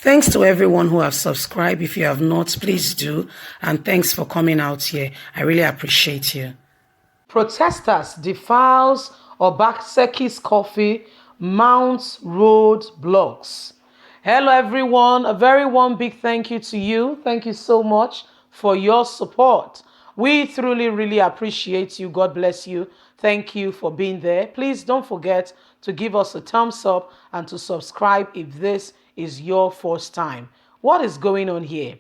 Thanks to everyone who have subscribed. If you have not, please do. And thanks for coming out here. I really appreciate you. Protesters defiles Obaseki's coffee, mounts road blocks. Hello everyone, a very warm big thank you to you. Thank you so much for your support. We truly really appreciate you. God bless you. Thank you for being there. Please don't forget to give us a thumbs up and to subscribe if this is your first time. What is going on here?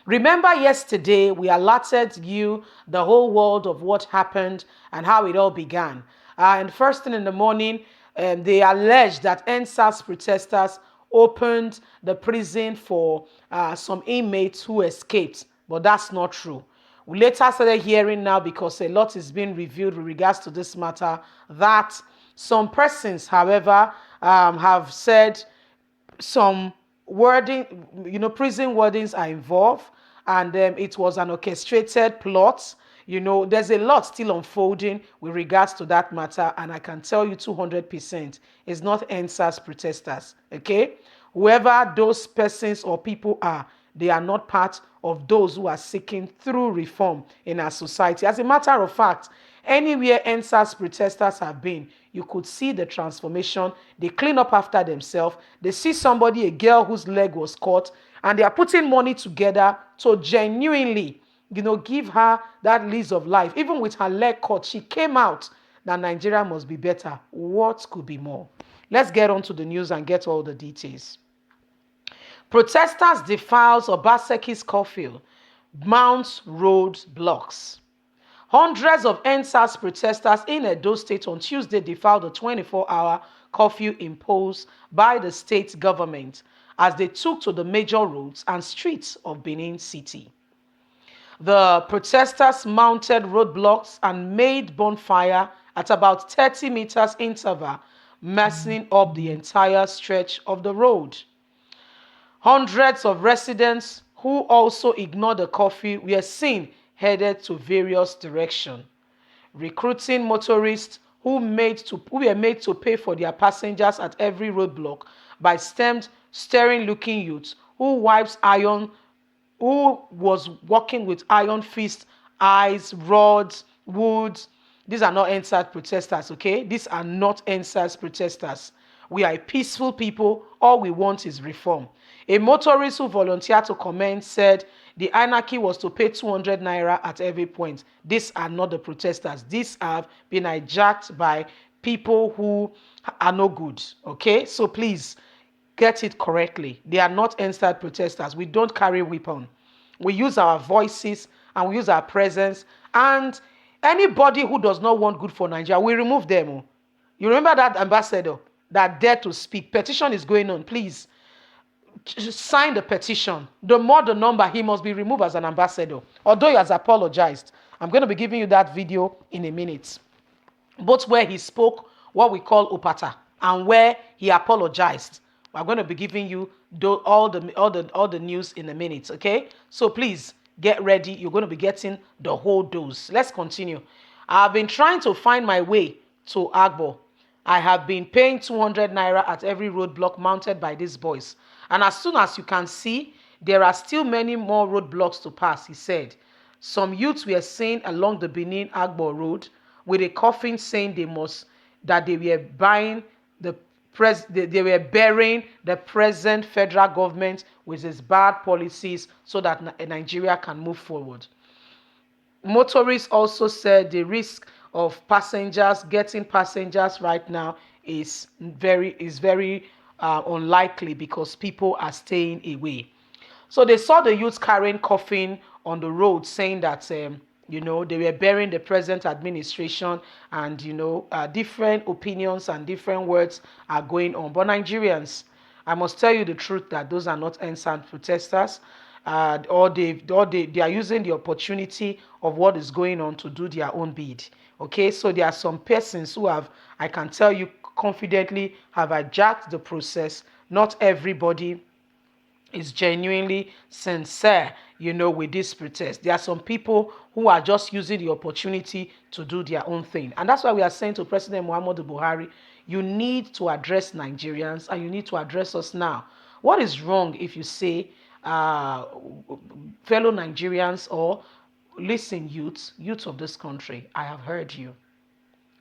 Remember yesterday we alerted you, the whole world, of what happened and how it all began. And first thing in the morning, they alleged that NSAS protesters opened the prison for some inmates who escaped, but that's not true. We later started hearing now, because a lot is being revealed with regards to this matter, that some persons, however, have said some wording, prison wordings are involved, and it was an orchestrated plot. There's a lot still unfolding with regards to that matter, and I can tell you 200% it's not NSAS protesters, okay? Whoever those persons or people are, they are not part of those who are seeking through reform in our society. As a matter of fact, anywhere NSAS protesters have been, you could see the transformation. They clean up after themselves. They see somebody, a girl whose leg was cut, and they are putting money together to genuinely, give her that lease of life. Even with her leg cut, she came out that Nigeria must be better. What could be more? Let's get on to the news and get all the details. Protesters defiles Obaseki's curfew, mounts road blocks. Hundreds of NSAS protesters in Edo State on Tuesday defied the 24-hour curfew imposed by the state government as they took to the major roads and streets of Benin City. The protesters mounted roadblocks and made bonfire at about 30 meters interval, messing up the entire stretch of the road. Hundreds of residents who also ignored the curfew were seen headed to various directions, recruiting motorists who were made to pay for their passengers at every roadblock by staring-looking youths who was walking with iron fists, eyes, rods, woods. These are not NSAS protesters, okay? These are not NSAS protesters. We are peaceful people. All we want is reform. A motorist who volunteered to comment said the anarchy was to pay 200 naira at every point. These are not the protesters. These have been hijacked by people who are no good, okay? So please get it correctly. They are not NSAS protesters. We don't carry weapons. We use our voices and we use our presence. And anybody who does not want good for Nigeria, we remove them. You remember that ambassador that dared to speak? Petition is going on. Please sign the petition. The more the number, he must be removed as an ambassador. Although he has apologized. I'm going to be giving you that video in a minute. Both where he spoke what we call upata and where he apologized. We're going to be giving you all the news in a minute, okay? So please get ready. You're going to be getting the whole dose. Let's continue. I've been trying to find my way to Agbo. I have been paying 200 naira at every roadblock mounted by these boys. And as soon as you can see, there are still many more roadblocks to pass, he said. Some youths were seen along the Benin Agbo road with a coffin saying they were burying the present federal government with its bad policies so that Nigeria can move forward. Motorists also said the risk of getting passengers right now is very unlikely because people are staying away. So they saw the youths carrying coffin on the road saying that they were burying the present administration, and different opinions and different words are going on. But Nigerians, I must tell you the truth that those are not NSAS protesters. Or they are using the opportunity of what is going on to do their own bid. Okay, so there are some persons who have, I can tell you confidently, have hijacked the process. Not everybody is genuinely sincere, with this protest. There are some people who are just using the opportunity to do their own thing. And that's why we are saying to President Muhammadu Buhari, you need to address Nigerians and you need to address us now. What is wrong if you say, uh, fellow Nigerians, or listen, youth of this country, I have heard you.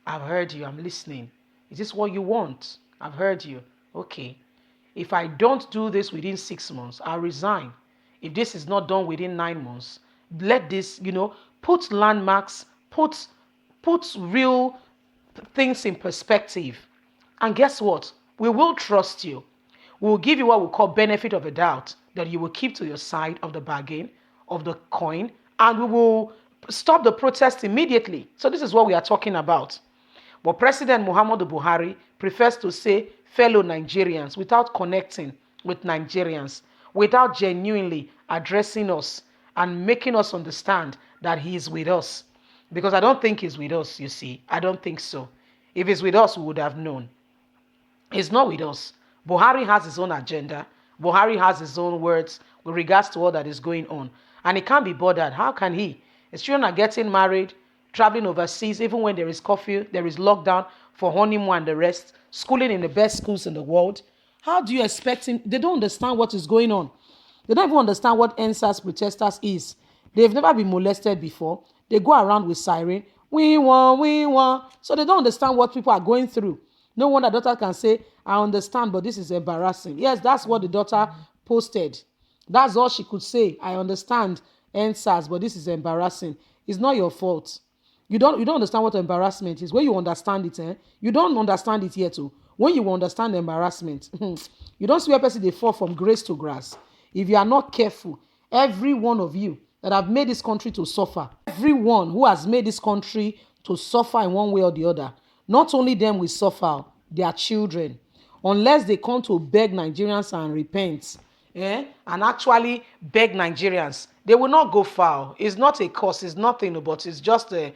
I've heard you. I'm listening. Is this what you want? I've heard you. Okay. If I don't do this within 6 months, I'll resign. If this is not done within 9 months, let this, put landmarks, put real things in perspective. And guess what? We will trust you. We will give you what we call benefit of a doubt, that you will keep to your side of the bargain, of the coin, and we will stop the protest immediately. So this is what we are talking about. But President Muhammadu Buhari prefers to say fellow Nigerians without connecting with Nigerians, without genuinely addressing us and making us understand that he is with us. Because I don't think he's with us, you see. I don't think so. If he's with us, we would have known. He's not with us. Buhari has his own agenda. Buhari has his own words with regards to all that is going on. And he can't be bothered. How can he? His children are getting married, traveling overseas, even when there is curfew, there is lockdown for honeymoon and the rest, schooling in the best schools in the world. How do you expect him? They don't understand what is going on. They don't even understand what NSAS protesters is. They've never been molested before. They go around with siren. We want, we want. So they don't understand what people are going through. No wonder daughter can say, I understand, but this is embarrassing. Yes, that's what the daughter posted. That's all she could say. I understand NSAS, but this is embarrassing. It's not your fault. You don't understand what embarrassment is. When you understand it, you don't understand it yet too. When you understand embarrassment, you don't see where person they fall from grace to grass. If you are not careful, every one of you that have made this country to suffer, everyone who has made this country to suffer in one way or the other, not only them will suffer, their children, unless they come to beg Nigerians and repent, and actually beg Nigerians, they will not go far. It's not a cause, it's nothing, but it's just the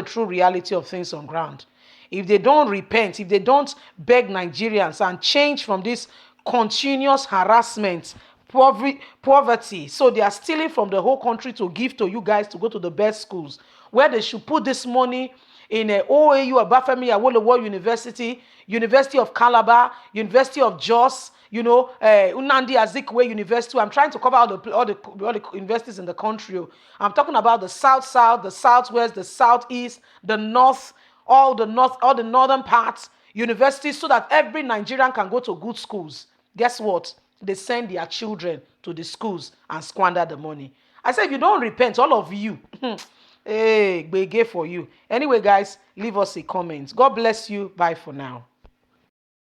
true reality of things on ground. If they don't repent, if they don't beg Nigerians and change from this continuous harassment, poverty, so they are stealing from the whole country to give to you guys to go to the best schools, where they should put this money in OAU, Obafemi Awolowo University, University of Calabar, University of Jos, Nnamdi Azikiwe University. I'm trying to cover all the universities in the country. I'm talking about the South, the Southwest, the Southeast, the North, all the northern parts, universities, so that every Nigerian can go to good schools. Guess what? They send their children to the schools and squander the money. I said, if you don't repent, all of you, hey, gbege for you. Anyway, guys, leave us a comment. God bless you. Bye for now.